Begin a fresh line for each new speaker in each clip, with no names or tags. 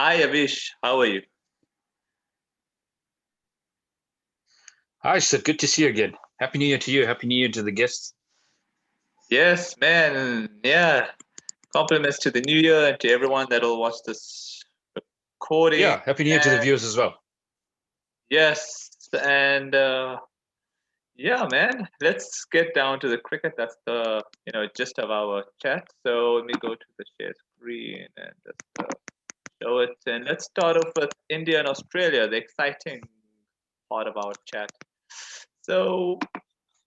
Hi, Avish. How are you?
Hi, Sid. Good to see you again. Happy New Year to you. Happy New Year to the guests.
Yes, man. Yeah. Compliments to the new year and to everyone that'll watch this recording.
Yeah, Happy New Year to the
And
viewers as well.
yes, and yeah, man. Let's get down to the cricket. That's the gist of our chat. So let me go to the share screen and just show it. And let's start off with India and Australia, the exciting part of our chat. So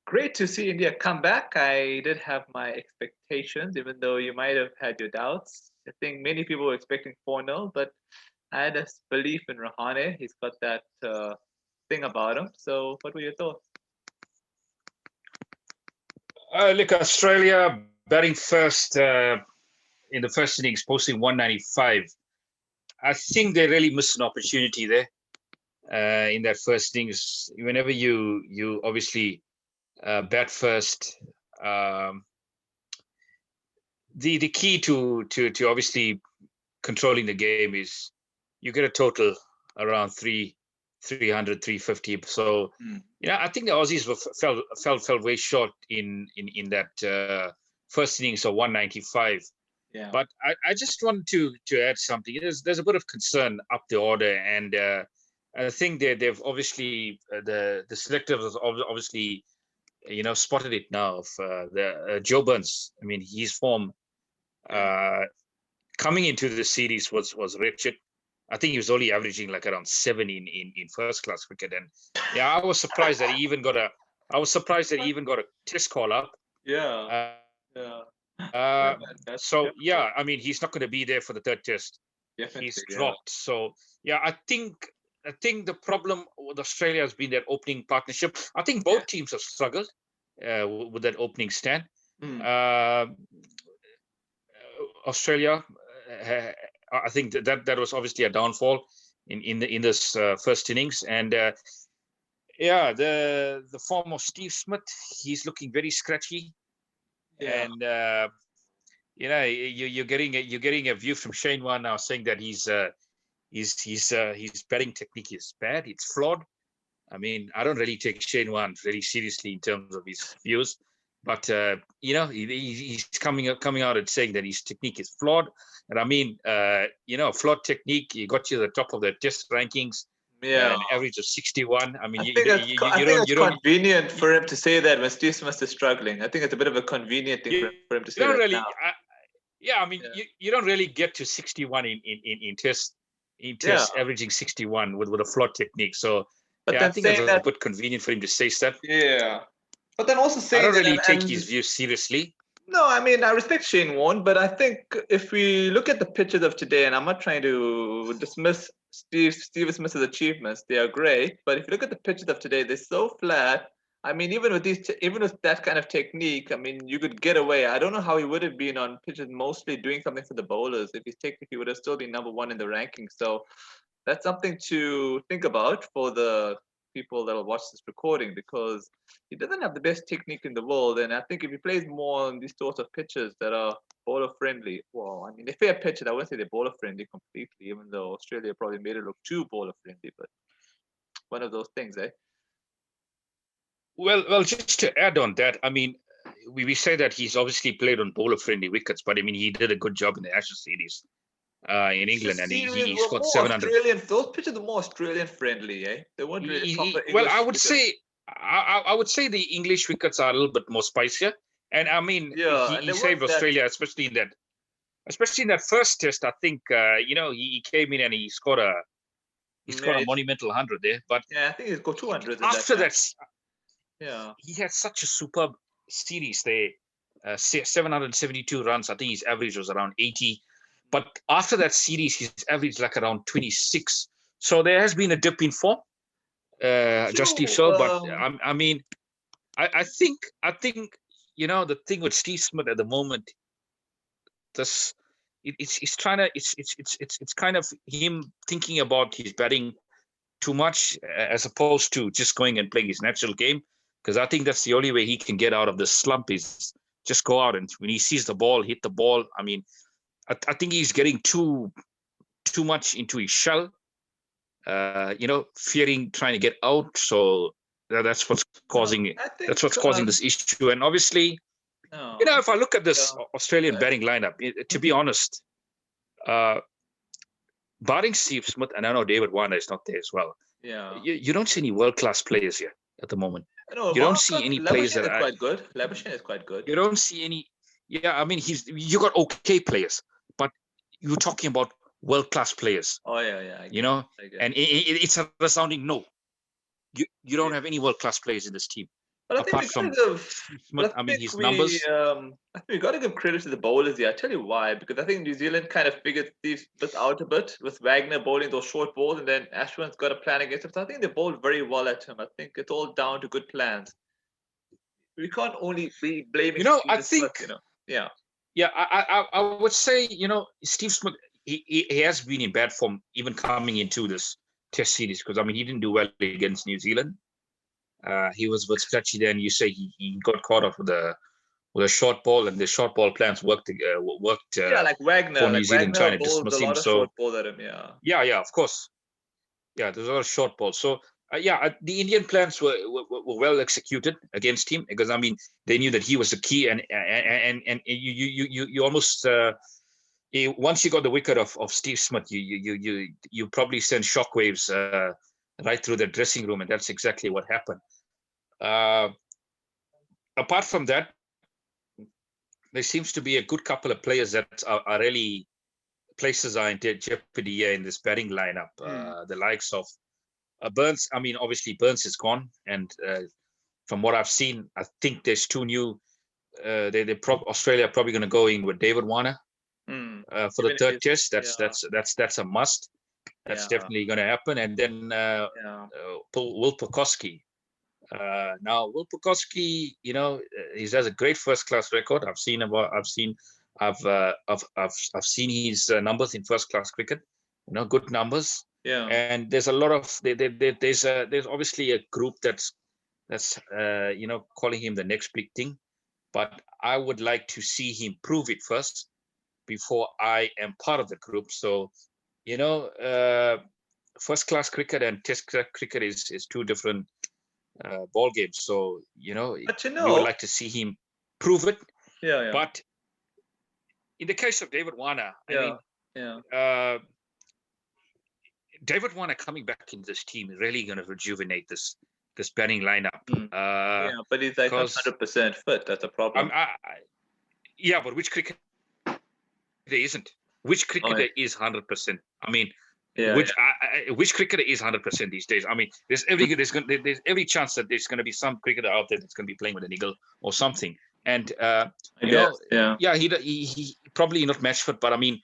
great to see India come back. I did have my expectations, even though you might have had your doubts. I think many people were expecting 4-0, but I had this belief in Rahane. He's got that thing about him. So, what were your thoughts?
Look, Australia batting first in the first innings, posting 195. I think they really missed an opportunity there in that first innings. Whenever you obviously bat first, the key to obviously controlling the game is you get a total around 300, 350. So I think the Aussies fell way short in that first innings of 195.
Yeah.
But I just wanted to add something. There's a bit of concern up the order, and I think they've obviously the selectors have obviously spotted it now. Of the Joe Burns, I mean, his form coming into the series was wretched. I think he was only averaging like around 7 in first class cricket, and I was surprised that he even got a test call up.
Yeah.
So I mean, he's not going to be there for the third test.
Definitely,
He's dropped. So I think the problem with Australia has been their opening partnership. I think both teams have struggled with that opening stand. Australia, I think that was obviously a downfall in this first innings, and the form of Steve Smith, he's looking very scratchy, and you're getting a view from Shane Warne now saying that his batting technique is bad, it's flawed. I mean, I don't really take Shane Warne really seriously in terms of his views, but he's coming out and saying that his technique is flawed. And I mean, flawed technique, you got to the top of the test rankings, an average of 61. I mean,
I think it's convenient for him to say that when Steve Smith is struggling. I think it's a bit of a convenient thing for him to say that
really,
now.
I mean, you don't really get to 61 in test averaging 61 with a flawed technique. So
but
I think it's a bit convenient for him to say that.
Yeah. But then also saying
I don't really take his views seriously.
No, I mean, I respect Shane Warne, but I think if we look at the pictures of today, and I'm not trying to dismiss Steve Smith's achievements, they are great. But if you look at the pictures of today, they're so flat. I mean, even with that kind of technique, I mean, you could get away. I don't know how he would have been on pitches mostly doing something for the bowlers. If his technique, he would have still been number one in the ranking. So that's something to think about for the people that'll watch this recording, because he doesn't have the best technique in the world. And I think if he plays more on these sorts of pitches that are bowler friendly, well, I mean, they're fair pitches. I wouldn't say they're bowler friendly completely, even though Australia probably made it look too bowler friendly, but one of those things, eh?
Well, just to add on that, I mean, we say that he's obviously played on bowler friendly wickets, but I mean, he did a good job in the Ashes series in England, and he scored 700.
Those pitches are more Australian friendly, eh? They weren't really proper English.
Well, I would say the English wickets are a little bit more spicier, and I mean, he saved Australia, especially in that first test. I think he came in and he scored a monumental 100 there. But
I think he scored 200
after that. He had such a superb series there, 772 runs. I think his average was around 80. But after that series, his average like around 26. So there has been a dip in form, justly so. But I mean, I think the thing with Steve Smith at the moment, it's kind of him thinking about his batting too much as opposed to just going and playing his natural game. Because I think that's the only way he can get out of the slump is just go out and when he sees the ball, hit the ball. I mean, I think he's getting too too much into his shell, fearing trying to get out. So that's what's causing it. That's what's causing this issue. And obviously, if I look at this Australian batting lineup, to be honest, barring Steve Smith, and I know David Warner is not there as well.
Yeah,
you don't see any world-class players here at the moment.
No,
you don't see any players that
are quite good. Labuschagne is quite good.
You don't see any. Yeah, I mean, you got okay players, but you're talking about world-class players.
Oh yeah. I get
and it's a resounding no. You don't have any world-class players in this team.
But I think
his numbers.
I think we got to give credit to the bowlers here. I'll tell you why. Because I think New Zealand kind of figured Steve Smith out a bit with Wagner bowling those short balls, and then Ashwin's got a plan against him. So I think they bowled very well at him. I think it's all down to good plans. We can't only be blaming.
I think. Smith,
Yeah.
Yeah, I would say, Steve Smith, he has been in bad form even coming into this Test series, because I mean he didn't do well against New Zealand. He was a bit sketchy there, and you say he got caught up with a short ball, and the short ball plans worked.
Like Wagner,
for New Zealand trying to dismiss him. So
short ball at him,
yeah, of course. Yeah, there's a lot of short balls. So the Indian plans were well executed against him, because I mean they knew that he was the key, and you almost once you got the wicket of Steve Smith, you probably send shockwaves right through the dressing room, and that's exactly what happened. Apart from that, there seems to be a good couple of players that are really places are in jeopardy here in this batting lineup. The likes of Burns. I mean, obviously Burns is gone, and from what I've seen, I think there's two new. Australia are probably going to go in with David Warner for the third test. That's a must. That's definitely going to happen. And then Will Pucovski. Now Will Pucovski, he has a great first-class record. I've seen his numbers in first-class cricket. Good numbers.
Yeah.
And there's a lot of there's obviously a group that's calling him the next big thing, but I would like to see him prove it first before I am part of the group. So first-class cricket and Test cricket is two different ball games. So we would like to see him prove it.
Yeah.
But in the case of David Warner, David Warner coming back into this team is really going to rejuvenate this batting lineup.
But he's like 100% fit. That's a problem.
But which cricketer isn't? Which cricketer is 100%? I mean, which cricketer is 100% these days? I mean, there's every chance that there's going to be some cricketer out there that's going to be playing with an eagle or something. And he probably not match fit, but I mean,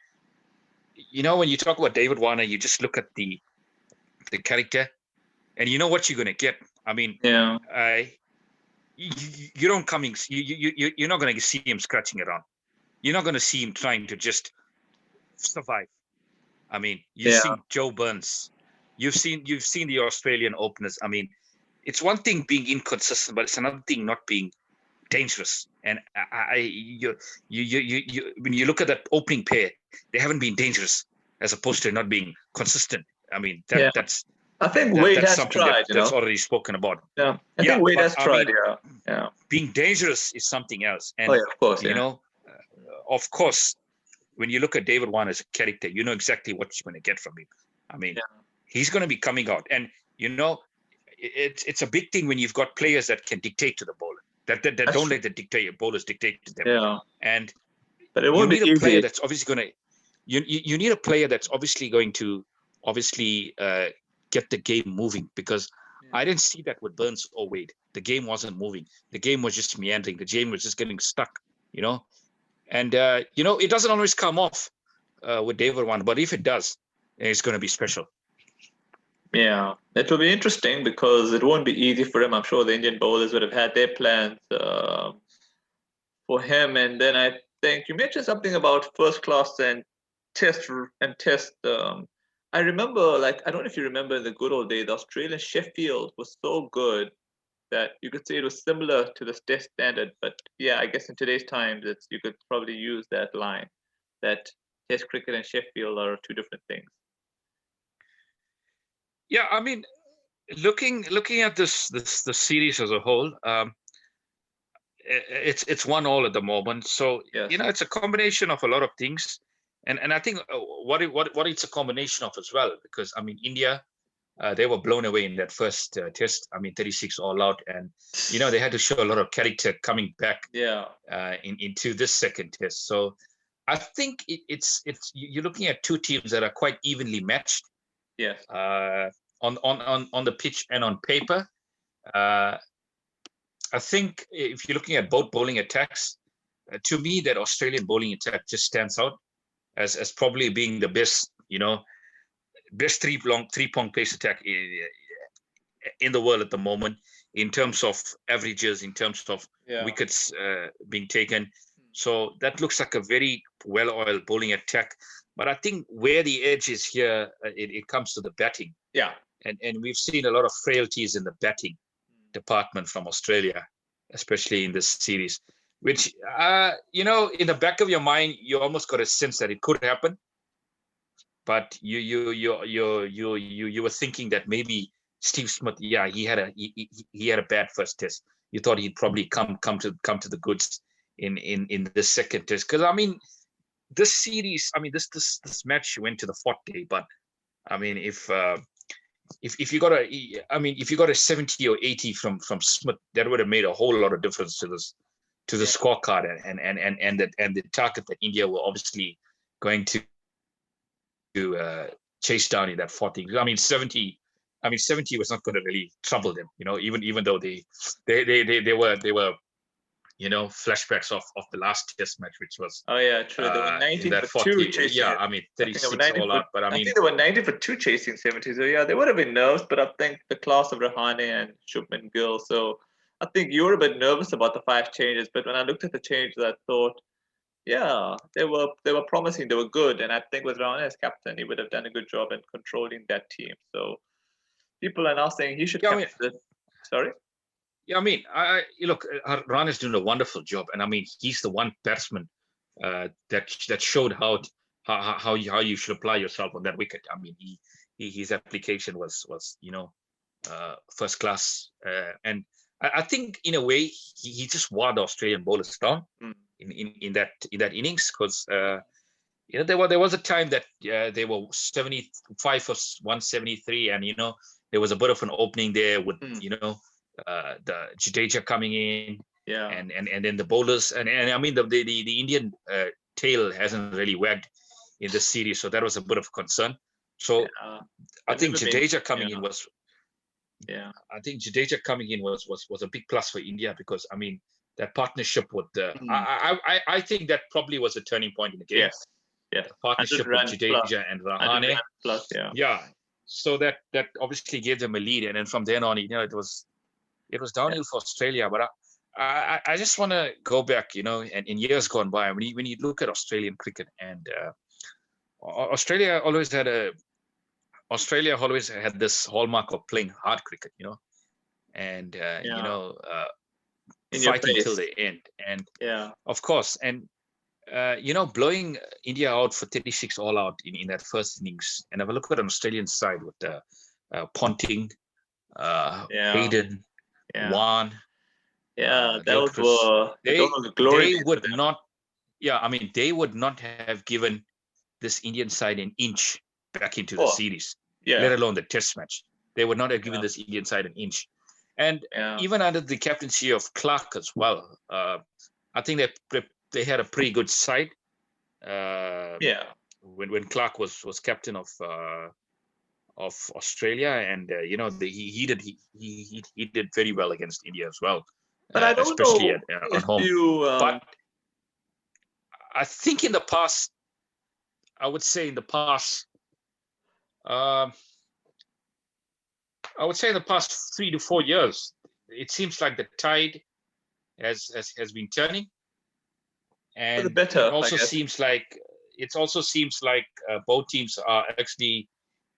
when you talk about David Warner, you just look at the character, and you know what you're going to get. I mean, you're not going to see him scratching around. You're not going to see him trying to just survive. I mean, you've seen Joe Burns, you've seen the Australian openers. I mean, it's one thing being inconsistent, but it's another thing not being dangerous. And when you look at that opening pair, they haven't been dangerous as opposed to not being consistent. I mean, that's.
I think Wade has tried.
That's already spoken about.
Yeah, I think Wade has tried.
Being dangerous is something else. And
of course.
Of course, when you look at David Warner as a character, you know exactly what you're going to get from him. I mean, he's going to be coming out, and it's a big thing when you've got players that can dictate to the bowler, that don't let the bowlers dictate to them.
Yeah.
But it won't be easy. Player that's obviously going to. You need a player that's obviously going to get the game moving, because I didn't see that with Burns or Wade. The game wasn't moving. The game was just meandering. The game was just getting stuck. And it doesn't always come off with David Warner, but if it does, it's going to be special.
Yeah, it will be interesting because it won't be easy for him. I'm sure the Indian bowlers would have had their plans for him. And then I think you mentioned something about first class and test. I remember, I don't know if you remember in the good old days, the Australian Sheffield was so good that you could say it was similar to the Test standard. But I guess in today's times, you could probably use that line, that Test cricket and Sheffield are two different things.
Yeah, I mean, looking at the series as a whole, it's 1-1 at the moment. So
Yes.
it's a combination of a lot of things, and I think what it's a combination of as well, because I mean India, they were blown away in that first test. I mean 36 all out, and they had to show a lot of character coming back.
Yeah.
Into this second test. So I think it's you're looking at two teams that are quite evenly matched.
Yes.
On the pitch and on paper. I think if you're looking at both bowling attacks, to me that Australian bowling attack just stands out as probably being the best, best three-prong pace attack in the world at the moment, in terms of averages, in terms of wickets being taken. So that looks like a very well-oiled bowling attack. But I think where the edge is here, it comes to the batting.
Yeah.
And we've seen a lot of frailties in the batting department from Australia, especially in this series, which, in the back of your mind, you almost got a sense that it could happen. But you were thinking that maybe Steve Smith, he had a bad first test. You thought he'd probably come to the goods in the second test, because I mean this series, I mean this match went to the fourth day, but I mean if you got a 70 or 80 from Smith, that would have made a whole lot of difference to the scorecard and the target that India were obviously going to chase down in that fourth thing. I mean 70 was not going to really trouble them, even though they were flashbacks of the last test match, which was
true. They were 19 for 2 chasing.
Yeah, I mean 36 all out, but I mean
think they were 90 for 2 chasing 70. So yeah, they would have been nervous, but I think the class of Rahane and Shubman Gill. So I think you were a bit nervous about the 5 changes, but when I looked at the changes, I thought, yeah, they were promising, they were good, and I think with Rahane as captain, he would have done a good job in controlling that team. So people are now saying he should captain. Sorry.
Yeah, I mean, look, Rahane is doing a wonderful job, and I mean, he's the one batsman that showed how you should apply yourself on that wicket. I mean, his application was first class, and I think in a way he just wore the Australian bowlers down in that innings, because there was a time that they were 75 for 173, and there was a bit of an opening there with the Jadeja coming in, and then the bowlers, and I mean the Indian tail hasn't really wagged in the series, so that was a bit of concern. So I think Jadeja coming in was I think Jadeja coming in was a big plus for India, because I mean that partnership with I think that probably was a turning point in the game.
The
partnership with Jadeja and Rahane. So that obviously gave them a lead, and then from then on, it was downhill for Australia. But I just want to go back, and in years gone by, when you look at Australian cricket, and Australia always had this hallmark of playing hard cricket, and fighting till the end, and of course, and blowing India out for 36 all out in that first innings, and have a look at an Australian side with Ponting, Hayden, Wan.
Those were the glory.
They would not. Yeah, I mean, they would not have given this Indian side an inch back into the series, let alone the test match. They would not have given this Indian side an inch. And even under the captaincy of Clark as well, I think they had a pretty good side. When Clark was captain of Australia, and he did very well against India as well.
But I don't
especially
know
at home. But I think in the past, I would say in the past 3 to 4 years, it seems like the tide has been turning, and it also seems like both teams are actually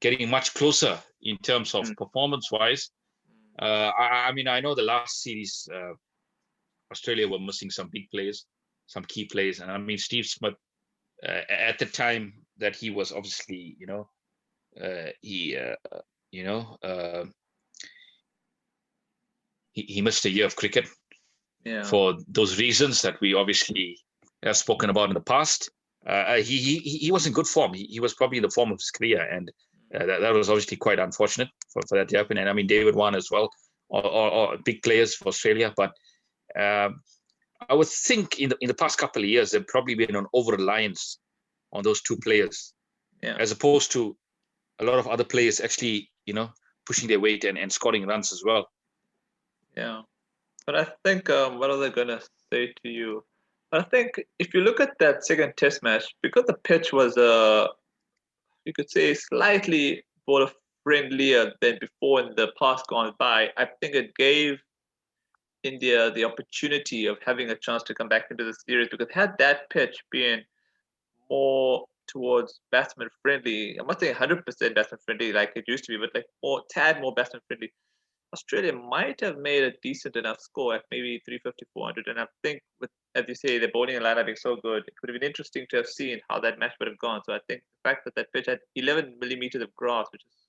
getting much closer in terms of performance-wise. I mean, I know the last series, Australia were missing some big players, some key players, and I mean, Steve Smith at the time that he was obviously, he missed a year of cricket for those reasons that we obviously have spoken about in the past. He was in good form. He was probably in the form of his career, and that was obviously quite unfortunate for that to happen. And I mean, David Warner as well, or big players for Australia. But I would think in the past couple of years, there've probably been an over-reliance on those two players, as opposed to a lot of other players actually, pushing their weight and scoring runs as well.
Yeah, but I think what was I gonna say to you? I think if you look at that second test match, because the pitch was you could say slightly bowler friendlier than before in the past gone by, I think it gave India the opportunity of having a chance to come back into the series, because had that pitch been more towards batsman friendly, I'm not saying 100% batsman friendly like it used to be, but like tad more batsman friendly, Australia might have made a decent enough score at maybe 350, 400. And I think, with, as you say, the bowling and lineup being so good, it would have been interesting to have seen how that match would have gone. So I think the fact that that pitch had 11 millimeters of grass, which is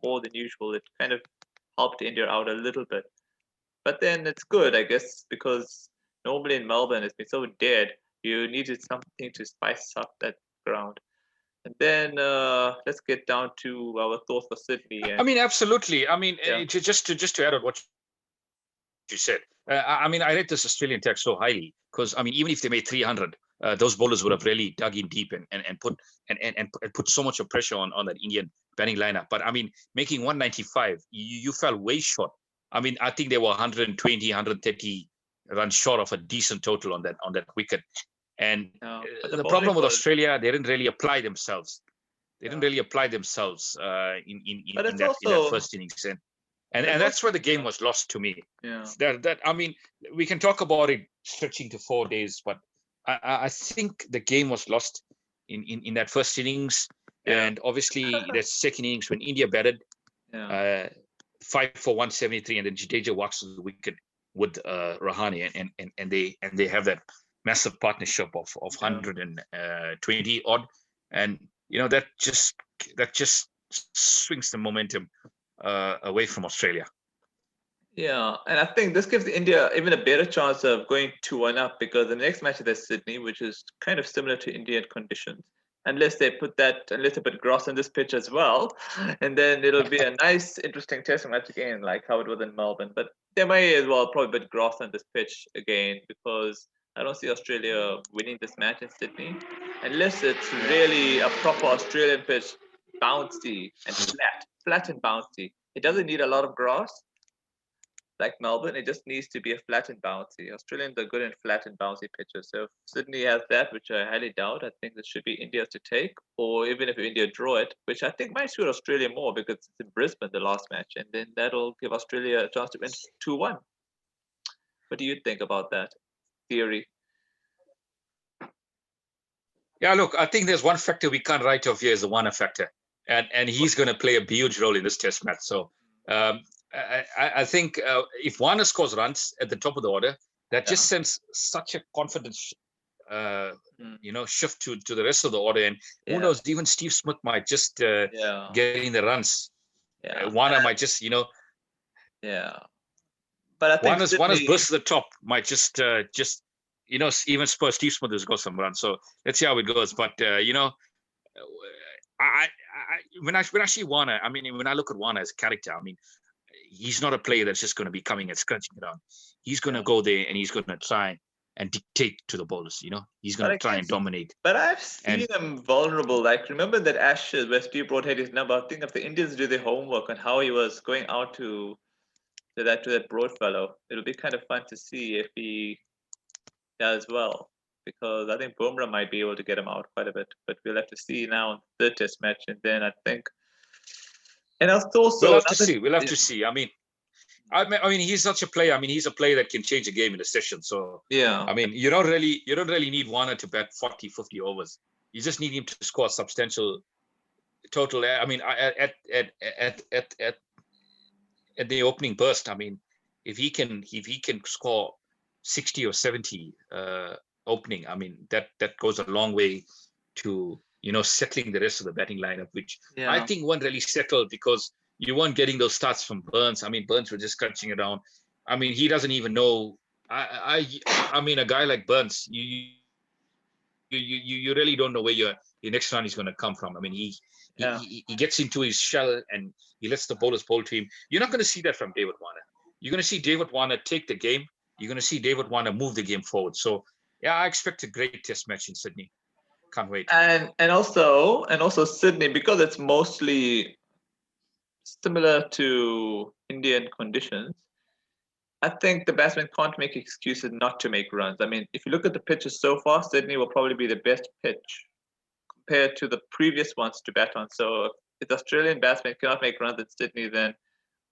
more than usual, it kind of helped India out a little bit. But then it's good, I guess, because normally in Melbourne it's been so dead. You needed something to spice up that ground. And then let's get down to our thoughts for Sydney.
I mean, absolutely. I mean, just to add on what you said, I mean, I rate this Australian attack so highly because, I mean, even if they made 300, those bowlers would have really dug in deep and put so much of pressure on that Indian batting lineup. But I mean, making 195, you fell way short. I mean, I think they were 120, 130 runs short of a decent total on that wicket. And the problem with Australia, they didn't really apply themselves. They didn't really apply themselves in that first innings, and that's where the game was lost to me. That I mean, we can talk about it stretching to 4 days, but I think the game was lost in that first innings, and obviously that second innings when India batted, 5 for 173, and then Jadeja walks to the wicket with Rahane, and they have that massive partnership of 120 odd, and that just swings the momentum away from Australia.
Yeah, and I think this gives India even a better chance of going 2-1 up, because the next match is at Sydney, which is kind of similar to Indian conditions, unless they put grass on this pitch as well, and then it'll be a nice, interesting test match again, like how it was in Melbourne. But they may as well probably put grass on this pitch again, because I don't see Australia winning this match in Sydney unless it's really a proper Australian pitch, bouncy and flat and bouncy. It doesn't need a lot of grass like Melbourne. It just needs to be a flat and bouncy. Australians are good in flat and bouncy pitches. So if Sydney has that, which I highly doubt, I think this should be India's to take. Or even if India draw it, which I think might suit Australia more because it's in Brisbane, the last match. And then that'll give Australia a chance to win 2-1. What do you think about that theory?
Yeah, look, I think there's one factor we can't write off here is the Warner factor. And he's going to play a huge role in this test match. So I think if Warner scores runs at the top of the order, that just sends such a confidence, shift to the rest of the order. And who knows, even Steve Smith might just get in the runs. Warner might just,
Yeah. But I think
Warner's burst to the top might just even spur Steve Smith has got some runs. So let's see how it goes. But when I see Warner, I mean, when I look at Warner as a character, I mean, he's not a player that's just going to be coming and scratching around. He's going to go there and he's going to try and dictate to the bowlers. He's going to try and dominate.
But I've seen him vulnerable. Like, remember that Ashes where Steve Broad had his number? I think if the Indians do their homework on how he was going out to that Broad fellow, it'll be kind of fun to see if he does well. Because I think Bumrah might be able to get him out quite a bit, but we'll have to see now in the test match, and then I think. And also,
we'll have to see. We'll have to see. I mean, he's such a player. I mean, he's a player that can change a game in a session. So I mean, you don't really need Warner to bat 40, 50 overs. You just need him to score a substantial total. I mean, at the opening burst, I mean, if he can score 60 or 70 opening, I mean, that goes a long way to, settling the rest of the batting lineup, which
Yeah.
I think weren't really settled because you weren't getting those starts from Burns. I mean, Burns was just scratching around. I mean, he doesn't even know. I mean, a guy like Burns, you really don't know where your next run is going to come from. I mean, he gets into his shell and he lets the bowlers bowl to him. You're not going to see that from David Warner. You're going to see David Warner take the game. You're going to see David Warner move the game forward. So, yeah, I expect a great test match in Sydney. Can't wait.
And also Sydney, because it's mostly similar to Indian conditions. I think the batsmen can't make excuses not to make runs. I mean, if you look at the pitches so far, Sydney will probably be the best pitch compared to the previous ones to bat on. So if the Australian batsmen cannot make runs at Sydney, then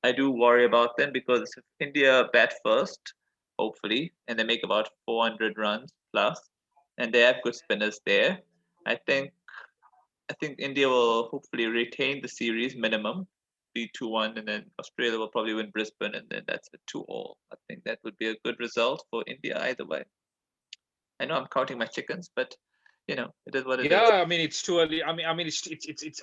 I do worry about them, because if India bat first, hopefully, and they make about 400 runs plus, and they have good spinners there, I think India will hopefully retain the series minimum, be 2-1, and then Australia will probably win Brisbane, and then that's a 2-all. I think that would be a good result for India either way. I know I'm counting my chickens, but it is what it is.
Yeah, I mean, it's too early. I mean, it's.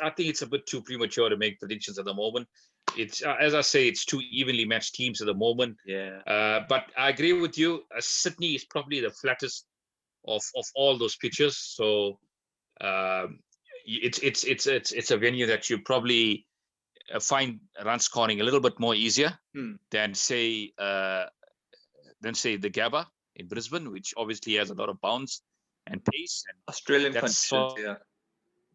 I think it's a bit too premature to make predictions at the moment. It's as I say, it's two evenly matched teams at the moment.
Yeah.
But I agree with you. Sydney is probably the flattest of all those pitches. So it's a venue that you probably find run scoring a little bit more easier than say the Gabba in Brisbane, which obviously has a lot of bounce and pace. And
Australian conditions,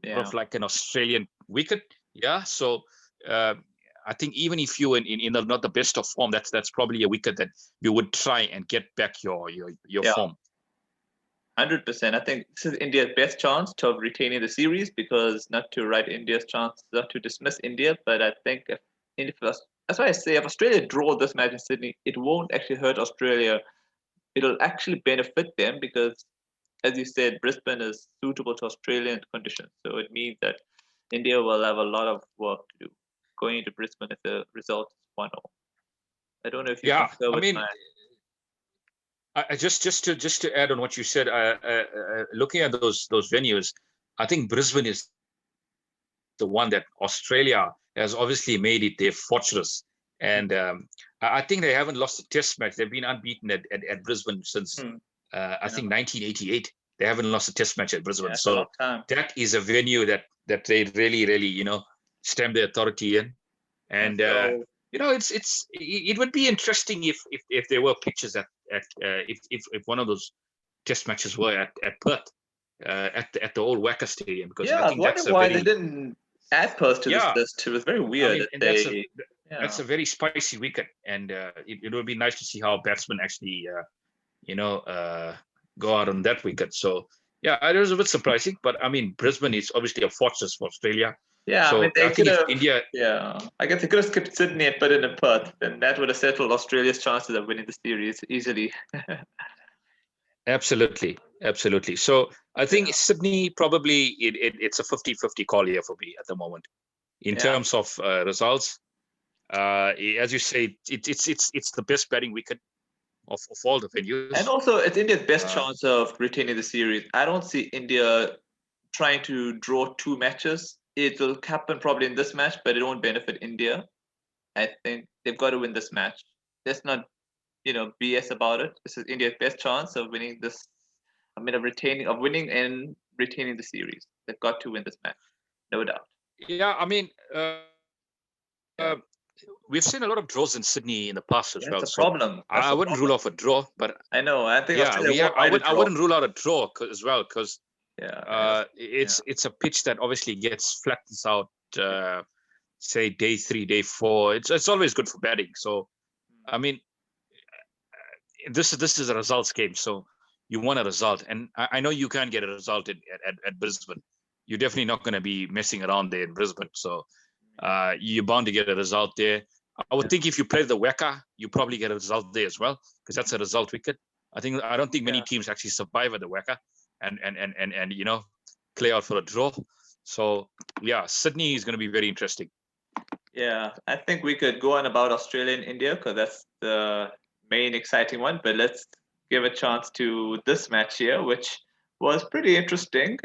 yeah. Of like an Australian wicket. Yeah. So I think even if you in not the best of form, that's probably a wicket that you would try and get back your form.
100%. I think this is India's best chance of retaining the series, because not to write India's chance, not to dismiss India, but I think that's why I say if Australia draw this match in Sydney, it won't actually hurt Australia. It'll actually benefit them, because, as you said, Brisbane is suitable to Australian conditions. So it means that India will have a lot of work to do going into Brisbane if the result is 1-0. I don't know if you concur with my...
Just to add on what you said, looking at those venues, I think Brisbane is the one that Australia has obviously made it their fortress, and I think they haven't lost a test match. They've been unbeaten at Brisbane since I think 1988. They haven't lost a test match at Brisbane, so that is a venue that they really stamp their authority in, and it would be interesting if there were pitches if one of those test matches were at Perth, at the old Wacker Stadium, because I think that's
why they didn't add Perth to this list. It was very weird.
I mean, that's a very spicy wicket, and it would be nice to see how batsmen actually go out on that wicket. So it was a bit surprising, but I mean, Brisbane is obviously a fortress for Australia.
Yeah,
so
I mean, they could have,
India.
Yeah, I guess they could have skipped Sydney and put it in Perth, and that would have settled Australia's chances of winning the series easily.
Absolutely. So I think Sydney probably it's a 50-50 call here for me at the moment in terms of results. As you say, it's the best batting wicket of all the venues,
and also it's India's best chance of retaining the series. I don't see India trying to draw two matches. It will happen probably in this match, but it won't benefit India. I think they've got to win this match. Let's not, BS about it. This is India's best chance of winning this. I mean, of winning and retaining the series. They've got to win this match, no doubt.
Yeah, I mean, we've seen a lot of draws in Sydney in the past as well.
That's a problem.
I wouldn't rule off a draw, but
I know. I think
I wouldn't rule out a draw as well, because it's a pitch that obviously gets flattens out. Say day 3, day 4. It's always good for batting. So, I mean, this is a results game. So you want a result, and I know you can't get a result at Brisbane. You're definitely not going to be messing around there in Brisbane. So you're bound to get a result there. I would think if you play the Wacker, you probably get a result there as well, because that's a result wicket. I don't think many teams actually survive at the Wacker and play out for a draw. So Sydney is going to be very interesting.
Yeah, I think we could go on about Australia and India, because that's the main exciting one. But let's give a chance to this match here, which was pretty interesting.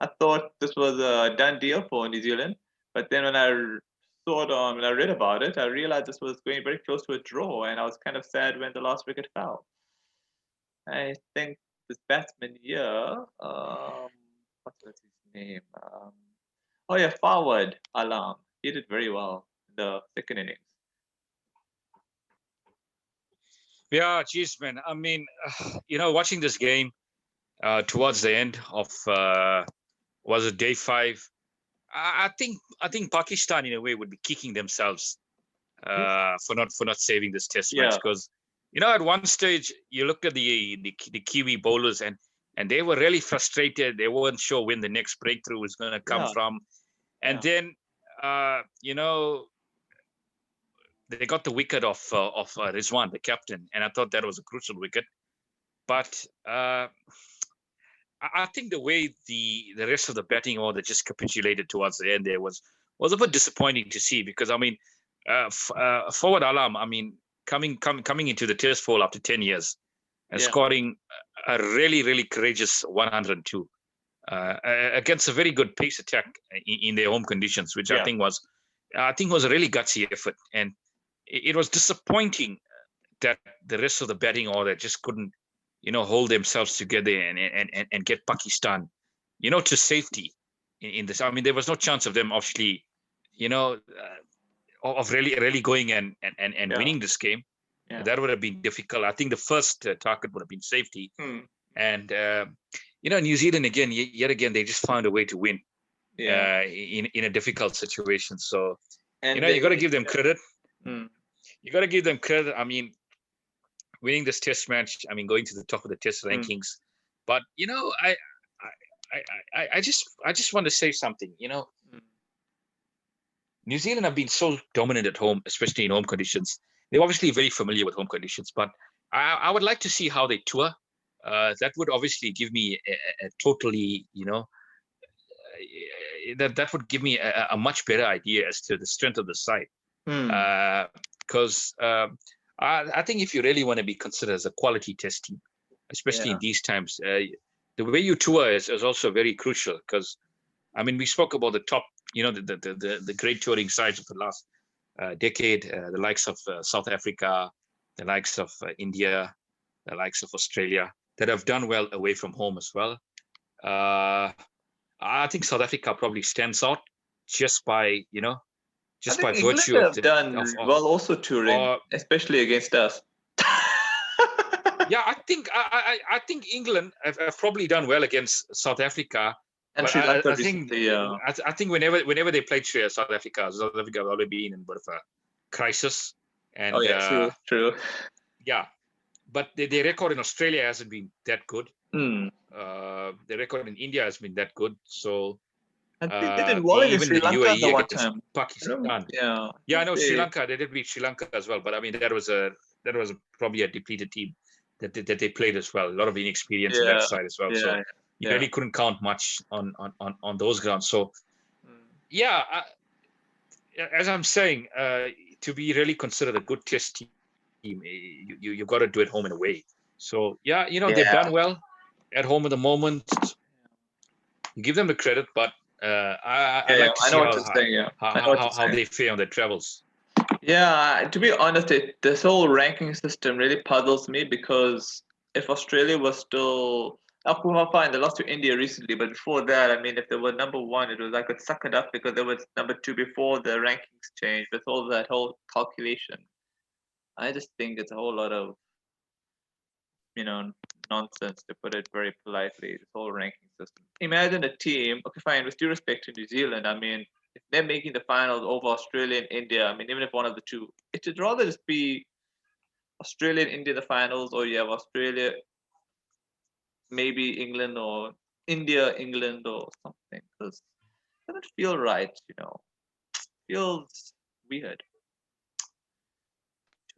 I thought this was a done deal for New Zealand, but then when when I read about it, I realized this was going very close to a draw, and I was kind of sad when the last wicket fell. I think this batsman here, what was his name? Oh yeah, forward Alam. He did very well in the second innings.
Yeah, geez, man. I mean, watching this game towards the end of was it day 5? I think Pakistan in a way would be kicking themselves for not saving this test match, because at one stage you looked at the Kiwi bowlers and they were really frustrated. They weren't sure when the next breakthrough was going to come from, and then they got the wicket of Rizwan, the captain, and I thought that was a crucial wicket. But I think the way the rest of the batting order just capitulated towards the end there was a bit disappointing to see, because I mean, forward Alam, I mean, coming into the test fold after 10 years and scoring a really courageous 102 against a very good pace attack in their home conditions, which I think was a really gutsy effort. And it was disappointing that the rest of the batting order just couldn't hold themselves together and get Pakistan to safety in this. I mean, there was no chance of them obviously of really going and winning this game. That would have been difficult. I think the first target would have been safety. And New Zealand again, yet again, they just found a way to win in a difficult situation. So you got to give them credit. You got to give them credit. I mean, winning this test match, I mean, going to the top of the test rankings. But I just want to say something. New Zealand have been so dominant at home, especially in home conditions. They're obviously very familiar with home conditions, but I would like to see how they tour. That would obviously give me a totally, that would give me a much better idea as to the strength of the side. Because I think if you really want to be considered as a quality test team, especially in these times, the way you tour is also very crucial. Because I mean, we spoke about the top, the great touring sides of the last decade, the likes of South Africa, the likes of India, the likes of Australia, that have done well away from home as well. I think South Africa probably stands out just by by virtue
of done well also touring, especially against us.
Yeah, I think England have probably done well against South Africa.
And Sri Lanka
I think whenever they played South Africa have already been in a bit of a crisis. And
true.
Yeah, but their record in Australia hasn't been that good. The record in India has been that good. So
I think they did well against Sri Lanka the one time.
Pakistan. Yeah, I know Sri Lanka. They did beat Sri Lanka as well, but I mean that was probably a depleted team that they played as well. A lot of inexperience on that side as well. So you really couldn't count much on those grounds. So as I'm saying, to be really considered a good test team, you've got to do it home and away. So they've done well at home at the moment. You give them the credit, but I'd like to see how they fare on their travels.
Yeah, to be honest, this whole ranking system really puzzles me, because if Australia was still fine, they lost to India recently, but before that, I mean, if they were number 1, it was I could suck it up because they were number 2 before the rankings changed. With all that whole calculation, I just think it's a whole lot of nonsense, to put it very politely. This whole ranking system. Imagine a team. Okay, fine. With due respect to New Zealand, I mean, if they're making the finals over Australia and India, I mean, even if one of the two, it should rather just be Australia and India the finals, or you have Australia, maybe England, or India, England, or something. Because it doesn't feel right, feels weird.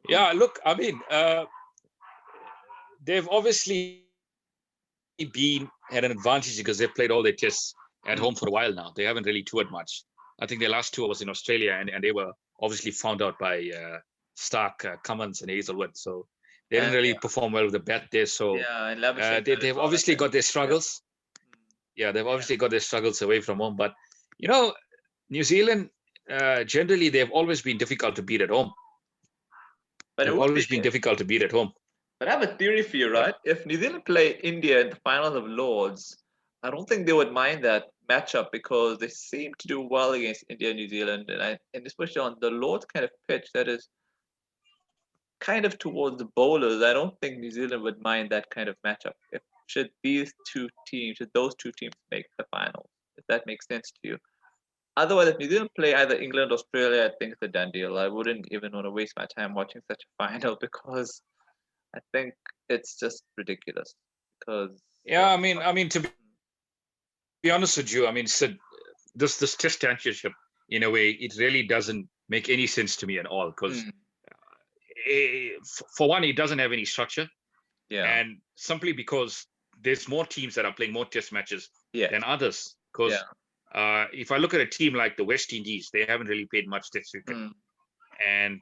Yeah, look, I mean, they've obviously had an advantage because they've played all their tests at home for a while now. They haven't really toured much. I think their last tour was in Australia, and they were obviously found out by Stark, Cummins, and Hazelwood. So they didn't really perform well with the bat there. So they've obviously got their struggles. they've obviously got their struggles away from home, but New Zealand generally they've always been difficult to beat at home.
But
They've always been difficult to beat at home.
But I have a theory for you, right? If New Zealand play India in the finals of Lords, I don't think they would mind that matchup because they seem to do well against India and New Zealand, and especially on the Lords kind of pitch that is kind of towards the bowlers. I don't think New Zealand would mind that kind of matchup. Should those two teams make the finals? If that makes sense to you. Otherwise, if New Zealand play either England or Australia, I think it's a done deal. I wouldn't even want to waste my time watching such a final because I think it's just ridiculous. Because
I mean, to be honest with you, I mean, Sid, this Test championship, in a way, it really doesn't make any sense to me at all. Because for one, it doesn't have any structure, and simply because there's more teams that are playing more Test matches than others. Because if I look at a team like the West Indies, they haven't really played much Test cricket, and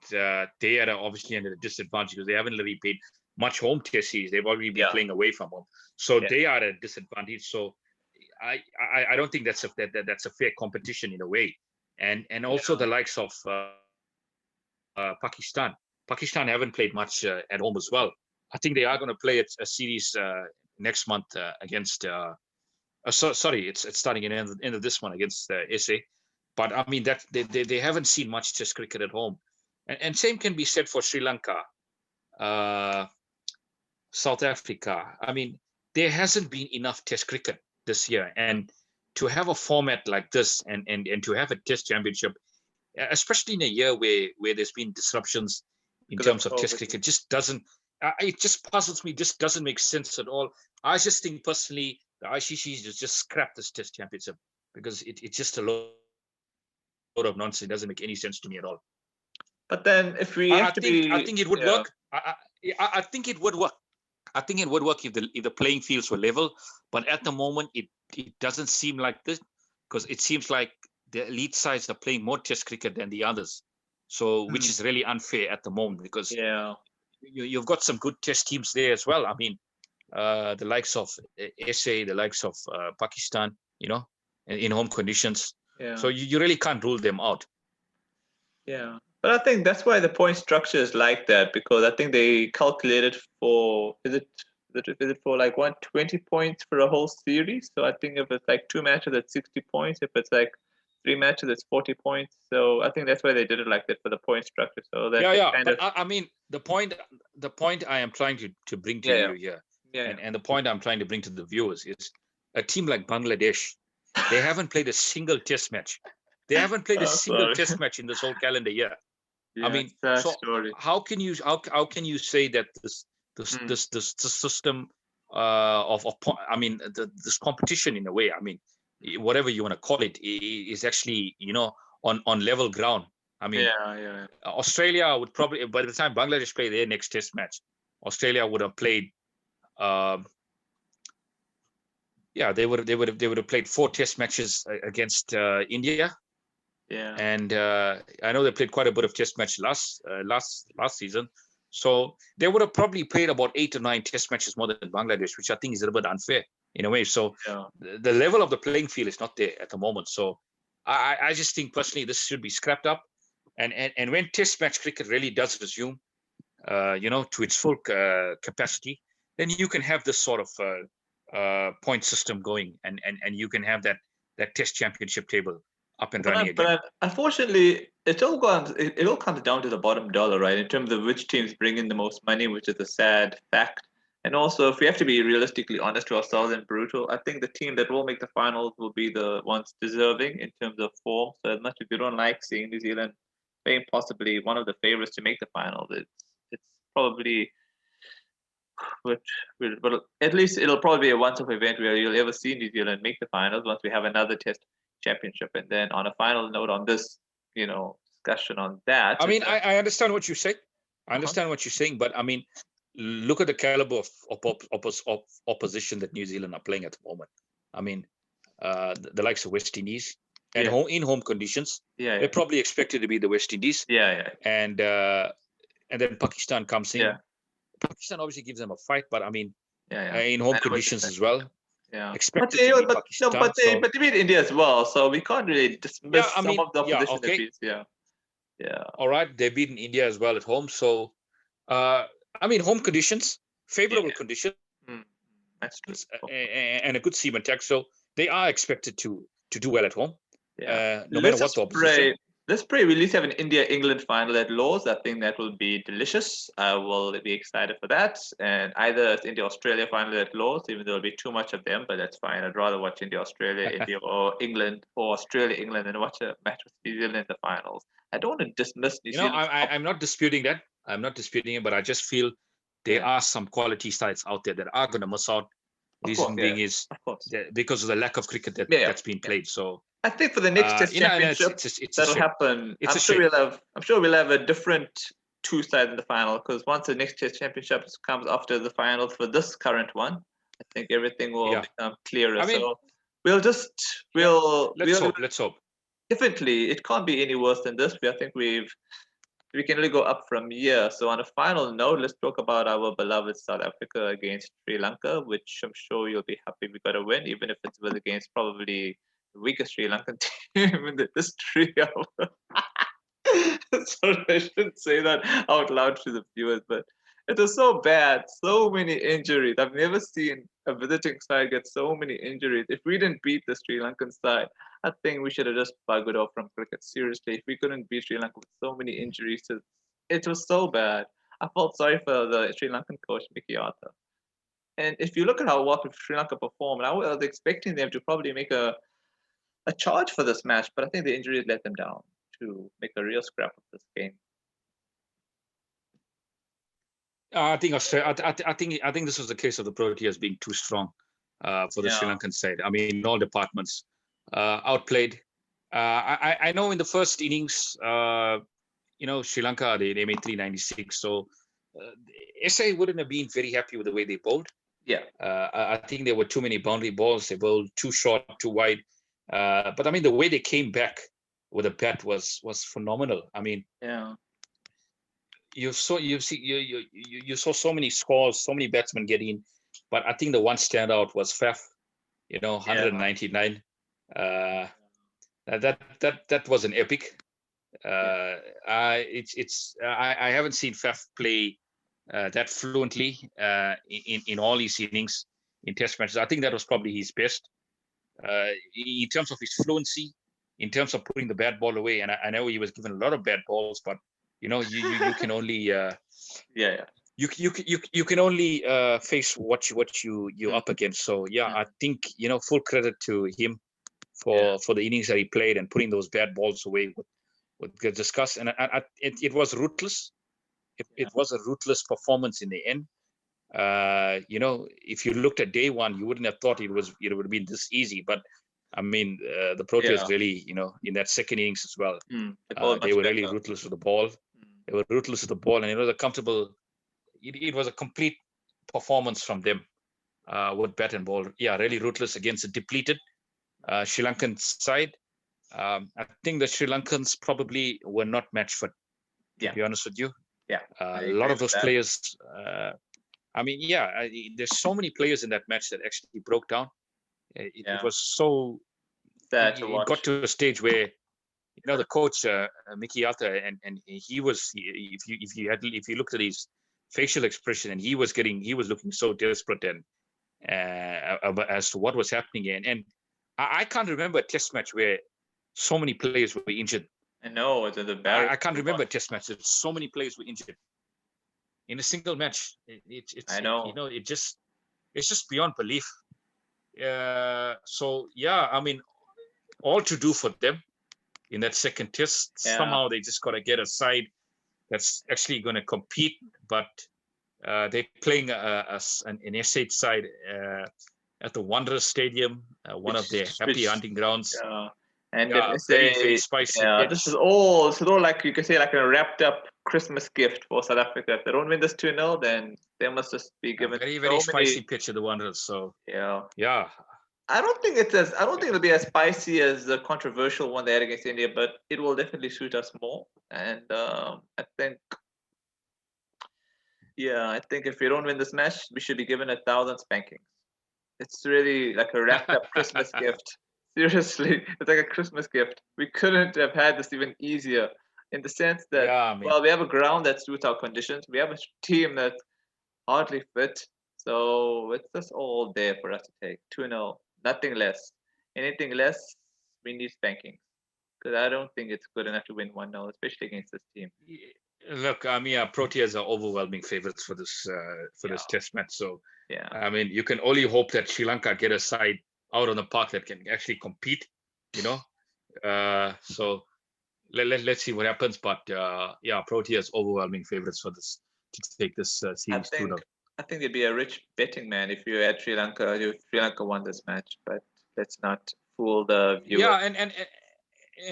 they are obviously under a disadvantage because they haven't really played much home Test series. They've already been playing away from home, so they are at a disadvantage. So I don't think that's a fair competition in a way, and also the likes of Pakistan. Pakistan haven't played much at home as well. I think they are going to play a series next month against. Sorry, it's starting at the end of this one against SA. But I mean that they haven't seen much Test cricket at home, and same can be said for Sri Lanka, South Africa. I mean, there hasn't been enough Test cricket this year, and to have a format like this and to have a Test championship, especially in a year where there's been disruptions in terms of Test cricket, just doesn't. It just puzzles me. Just doesn't make sense at all. I just think personally, the ICC just scrap this Test championship because it's just a load of nonsense. It doesn't make any sense to me at all.
But then, if we have
I think it would work. I think it would work. I think it would work if the playing fields were level. But at the moment, it doesn't seem like this because it seems like the elite sides are playing more Test cricket than the others. So, which is really unfair at the moment because you've got some good Test teams there as well. I mean, the likes of SA, the likes of Pakistan, in home conditions. So you really can't rule them out.
Yeah. But I think that's why the point structure is like that, because I think they calculated for, is it for like 120 points for a whole series? So I think if it's like 2 matches, it's 60 points. If it's like 3 matches, it's 40 points. So I think that's why they did it like that for the point structure. So that
but I mean, the point I am trying to bring to you here, and the point I'm trying to bring to the viewers is a team like Bangladesh, they haven't played a single Test match. They haven't played a single Test match in this whole calendar year. I mean, so how can you say that this system this competition in a way, I mean, whatever you want to call it, is actually on level ground. I mean, Australia would probably, by the time Bangladesh play their next Test match, Australia would have played. They would have played 4 Test matches against India.
Yeah,
and I know they played quite a bit of Test match last season, so they would have probably played about 8 or 9 Test matches more than Bangladesh, which I think is a little bit unfair in a way. So the level of the playing field is not there at the moment. So I just think personally this should be scrapped up, and when Test match cricket really does resume, to its full capacity, then you can have this sort of point system going, and you can have that Test championship table up and running again.
But unfortunately, it all comes down to the bottom dollar, right? In terms of which teams bring in the most money, which is a sad fact. And also, if we have to be realistically honest to ourselves and brutal, I think the team that will make the finals will be the ones deserving in terms of form. So as much as you don't like seeing New Zealand being possibly one of the favorites to make the finals, it's probably, but at least it'll probably be a once-off event where you'll ever see New Zealand make the finals once we have another Test championship. And then on a final note on this, discussion on that.
I mean, I understand what you say. I understand what you're saying, but I mean, look at the caliber of opposition that New Zealand are playing at the moment. I mean, the likes of West Indies at home in home conditions. They're probably expected to be the West Indies. And then Pakistan comes in. Pakistan obviously gives them a fight, but I mean, in home conditions as well.
Yeah.
expected to beat Pakistan.
But they beat India as well, so we can't really dismiss some of the opposition
okay.
that beats. Yeah.
All right, they beat India as well at home, so I mean, home conditions, favorable conditions,
That's true.
and a good seam attack, so they are expected to do well at home.
Yeah.
No matter what the opposition.
Let's pray we at least have an India-England final at Lord's. I think that will be delicious. I will be excited for that. And either it's India-Australia final at Lord's, even though there'll be too much of them, but that's fine. I'd rather watch India-Australia, India or England, or Australia-England than watch a match with New Zealand in the finals. I don't want to dismiss New Zealand.
I'm not disputing that. I'm not disputing it, but I just feel there are some quality sides out there that are going to miss out. Reason being is because of the lack of cricket that's been played. So
I think for the next Test Championship, that'll happen. I'm sure we'll have a different two sides in the final, because once the next Test Championship comes after the final for this current one, I think everything will become clearer. I mean, so let's
hope.
Definitely, it can't be any worse than this. I think we can only go up from here. So on a final note, let's talk about our beloved South Africa against Sri Lanka, which I'm sure you'll be happy we got a win, even if it was against probably the weakest Sri Lankan team in the history of. Sorry, I shouldn't say that out loud to the viewers, but it was so bad. So many injuries. I've never seen a visiting side get so many injuries. If we didn't beat the Sri Lankan side, I think we should have just buggered off from cricket. Seriously, if we couldn't beat Sri Lanka with so many injuries, it was so bad. I felt sorry for the Sri Lankan coach, Mickey Arthur. And if you look at how well Sri Lanka performed, I was expecting them to probably make a charge for this match, but I think the injuries let them down to make a real scrap of this game.
I think I think this was the case of the Proteas being too strong for the Sri Lankan side. I mean, in all departments, outplayed. I know in the first innings, Sri Lanka they made 396, so SA wouldn't have been very happy with the way they bowled.
Yeah,
I think there were too many boundary balls. They bowled too short, too wide. But I mean, the way they came back with a bat was phenomenal. I mean, you saw so many scores, so many batsmen get in, but I think the one standout was Faf. 199. That was an epic. I haven't seen Faf play that fluently in all his innings in Test matches. I think that was probably his best in terms of his fluency, in terms of putting the bad ball away. And I know he was given a lot of bad balls, but you can only you can only face what you're up against. So I think full credit to him for the innings that he played and putting those bad balls away with good discuss. And it was ruthless. It was a ruthless performance in the end. If you looked at day one, you wouldn't have thought it would have been this easy. But I mean, the Proteas really, in that second innings as well, they were really ruthless with the ball. They were ruthless with the ball, and it was a comfortable. It was a complete performance from them with bat and ball. Yeah, really ruthless against a depleted Sri Lankan side. I think the Sri Lankans probably were not matched for. To be honest with you, a lot of those players. I mean, there's so many players in that match that actually broke down. It was so. It got to a stage where, the coach Mickey Arthur and he was. If you looked at his facial expression, and he was looking so desperate and as to what was happening, and I can't remember a Test match where so many players were injured.
I know it's the
I can't remember a Test match that so many players were injured in a single match. It's just beyond belief. So I mean, all to do for them in that second Test. Somehow they just got to get a side that's actually going to compete, but they're playing an SA side at the Wanderers Stadium, one of their happy hunting grounds.
And
very spicy.
This is all like you can say like a wrapped up Christmas gift for South Africa. If they don't win this 2-0, then they must just be given
very spicy pitch of the Wanderers. So
I don't think it'll be as spicy as the controversial one they had against India, but it will definitely suit us more. And I think if we don't win this match, we should be given 1,000 spankings. It's really like a wrapped up Christmas gift. Seriously, it's like a Christmas gift. We couldn't have had this even easier in the sense that,
Yeah, I mean,
well, we have a ground that suits our conditions. We have a team that's hardly fit. So it's just all there for us to take. 2-0, nothing less. Anything less, we need spanking. Because I don't think it's good enough to win 1-0, especially against this team.
look, I mean, Proteas are overwhelming favorites for this
Yeah.
test match. So,
Yeah.
I mean, you can only hope that Sri Lanka get a side out on the park that can actually compete. You know, so let's see what happens. But yeah, Proteas overwhelming favorites for this to take this series 2-0.
I think it'd be a rich betting man if you had Sri Lanka, if Sri Lanka won this match. But let's not fool the viewer.
Yeah,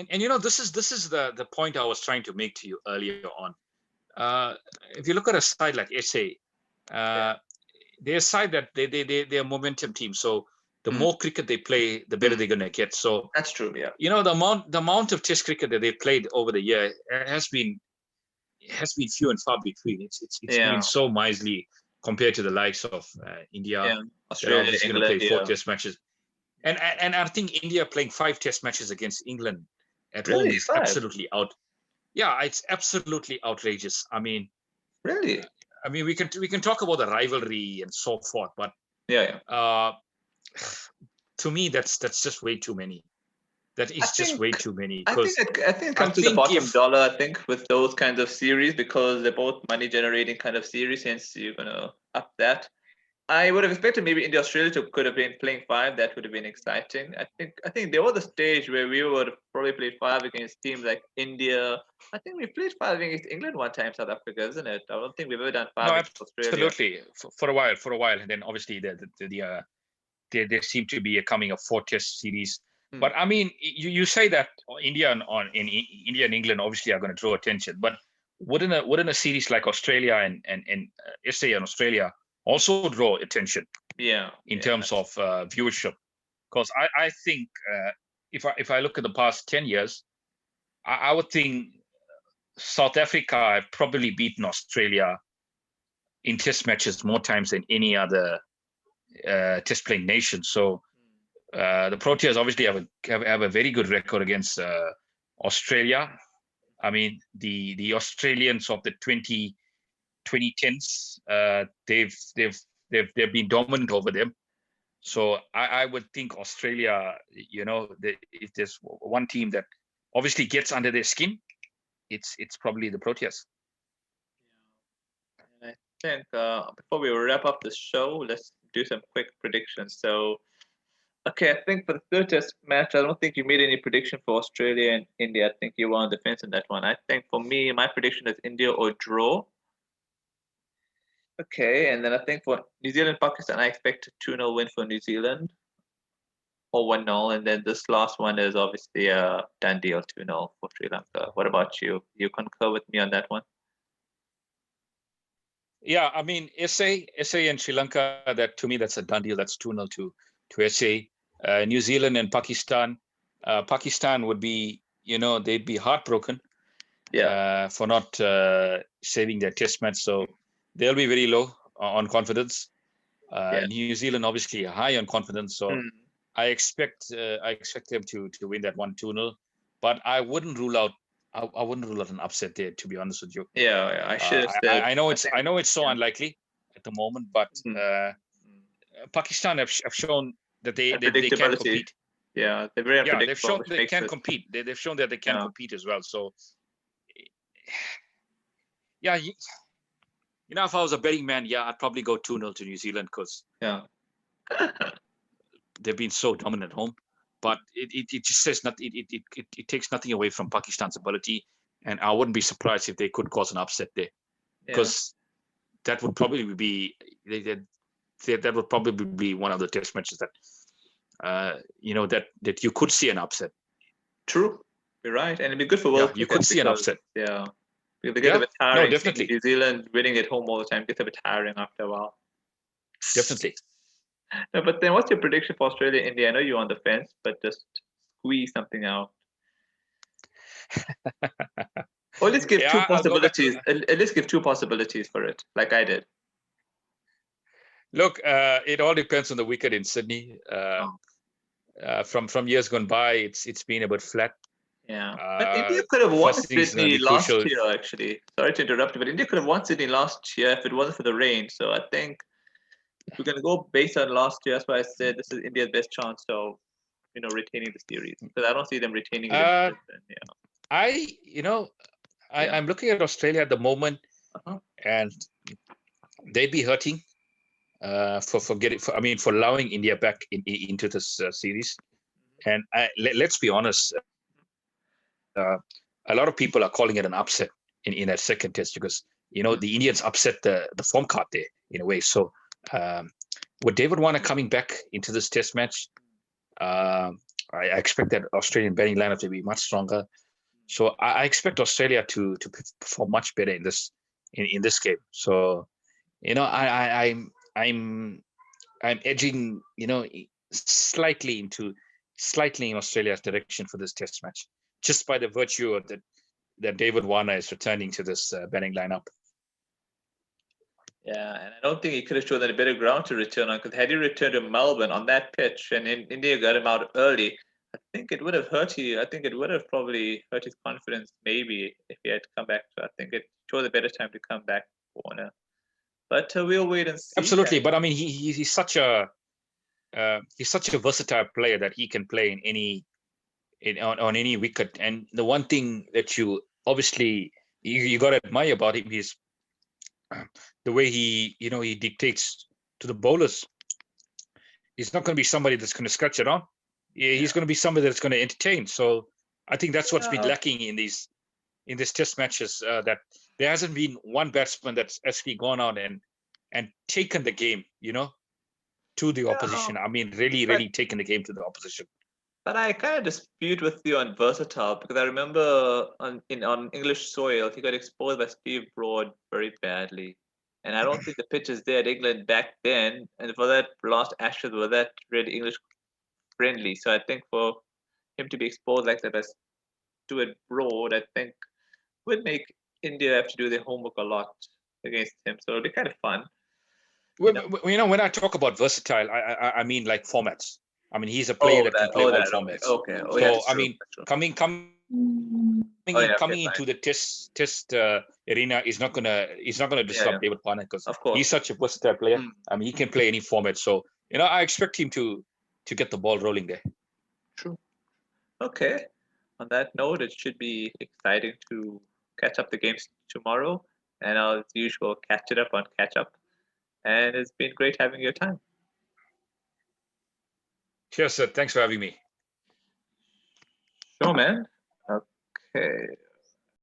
and you know, this is the point I was trying to make to you earlier on. If you look at a side like SA, they're a side that they're a momentum team. So the more cricket they play, the better they're gonna get. So
that's true. Yeah.
You know, the amount of Test cricket that they played over the year has been few and far between. It's been so miserly compared to the likes of India.
Australia,
obviously
England,
going to play 4 Test matches. And I think India playing 5 Test matches against England at home is absolutely out. Yeah, it's absolutely outrageous. I mean,
really.
I mean, we can talk about the rivalry and so forth, but to me, that's just way too many. That is just way too many.
I think it comes to the bottom dollar. I think with those kinds of series, because they're both money generating kind of series, hence you're gonna up that. I would have expected maybe India Australia could have been playing 5. That would have been exciting. I think there was a stage where we would have probably played 5 against teams like India. I think we played 5 against England one time, South Africa, isn't it? I don't think we've ever done 5 against Australia.
Absolutely, for a while, and then obviously there seemed to be a coming of 4 Test series. But I mean, you say that India and England obviously are going to draw attention. But wouldn't a series like Australia and SA and Australia also draw attention? In terms of viewership, because I think if I look at the past 10 years, I would think South Africa have probably beaten Australia in Test matches more times than any other Test playing nation. So. The Proteas obviously have a very good record against Australia. I mean, the Australians of the 2010s, they've been dominant over them. So I would think Australia, you know, if there's one team that obviously gets under their skin, it's probably the Proteas.
And I think before we wrap up the show, let's do some quick predictions. So. Okay, I think for the third Test match, I don't think you made any prediction for Australia and India. I think you were on the fence in that one. I think for me, my prediction is India or draw. Okay, and then I think for New Zealand Pakistan, I expect a 2-0 win for New Zealand or 1-0. And then this last one is obviously a done deal 2-0 for Sri Lanka. What about you? You concur with me on that one?
Yeah, I mean, SA and Sri Lanka, that to me, that's a done deal. That's 2-0 to SA. New Zealand and Pakistan. Pakistan would be, you know, they'd be heartbroken for not saving their Test match. So they'll be very low on confidence. New Zealand obviously high on confidence. So I expect them to win that 1-2-0. But I wouldn't rule out an upset there, to be honest with you.
Yeah, I should have said.
I know it's so unlikely at the moment, but Pakistan have shown that they can compete.
Yeah, they're very unpredictable.
Yeah, they've shown they can compete. They've shown that they can compete as well. So, yeah, you know, if I was a betting man, I'd probably go 2-0 to New Zealand because they've been so dominant at home. But it just says nothing. It takes nothing away from Pakistan's ability, and I wouldn't be surprised if they could cause an upset there, because that would probably be that would probably be one of the Test matches that you know that you could see an upset.
True, you're right, and it'd be good for World Cricket.
You could see an upset.
Yeah, because they get a bit tiring.
No, definitely.
New Zealand winning at home all the time gets a bit tiring after a while.
Definitely.
No, but then what's your prediction for Australia, India? I know you're on the fence, but just squeeze something out. Or let's give 2 possibilities. At least give 2 possibilities for it, like I did.
Look, it all depends on the wicket in Sydney. From years gone by, it's been a bit flat.
Yeah, but India could have won
First innings is gonna
Sydney
be
last
crucial.
year, actually. Sorry to interrupt you, but India could have won Sydney last year if it wasn't for the rain. So I think if we're going to go based on last year, that's why I said this is India's best chance of, retaining the series. Because I don't see them retaining it in Brisbane. Yeah.
I'm looking at Australia at the moment, and they'd be hurting for allowing India back into this series. And let's be honest, a lot of people are calling it an upset in that second test because the Indians upset the form card there in a way. So with David Warner coming back into this test match, I expect that Australian batting lineup to be much stronger. So I expect Australia to perform much better in this game. So I'm edging slightly in Australia's direction for this test match, just by the virtue of that David Warner is returning to this batting lineup.
Yeah, and I don't think he could have chosen a better ground to return on, because had he returned to Melbourne on that pitch and India got him out early, I think it would have hurt you. I think it would have probably hurt his confidence, maybe, if he had come back. So I think it chose a better time to come back, Warner. But we'll wait and see.
Absolutely, but I mean, he's such a versatile player that he can play on any wicket. And the one thing that you obviously you got to admire about him is the way he dictates to the bowlers. He's not going to be somebody that's going to scratch it on. He's going to be somebody that's going to entertain. So I think that's what's been lacking in these test matches, that there hasn't been one batsman that's actually gone out and taken the game, to the opposition. I mean, really taken the game to the opposition.
But I kind of dispute with you on versatile, because I remember on English soil, he got exposed by Steve Broad very badly. And I don't think the pitches there at England back then, and for that last Ashes, were that really English friendly. So I think for him to be exposed like that by Stuart Broad, I think would make India have to do their homework a lot against him. So it'll be kind of fun.
When I talk about versatile, I mean like formats. I mean, he's a player that can play all formats.
Okay.
So I mean, coming into the test arena is not gonna disrupt David Warner, because he's such a versatile player. I mean, he can play any format. So I expect him to get the ball rolling there.
True. Okay. On that note, it should be exciting to catch up the games tomorrow, and as usual, catch it up on catch up. And it's been great having your time.
Cheers, sir. Thanks for having me.
Sure, man. Okay.